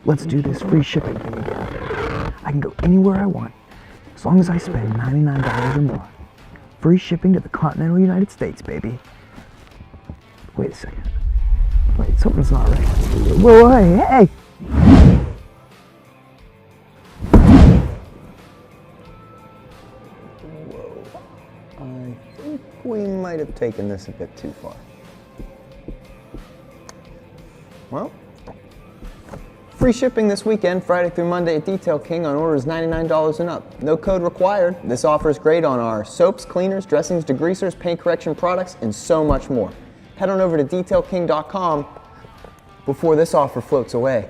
Let's do this free shipping thing again. I can go anywhere I want, as long as I spend $99 or more. Free shipping to the continental United States, baby. Wait a second. Wait, something's not right. Whoa, hey! Whoa. I think we might have taken this a bit too far. Well, free shipping this weekend, Friday through Monday at Detail King on orders $99 and up. No code required. This offer is great on our soaps, cleaners, dressings, degreasers, paint correction products, and so much more. Head on over to detailking.com before this offer floats away.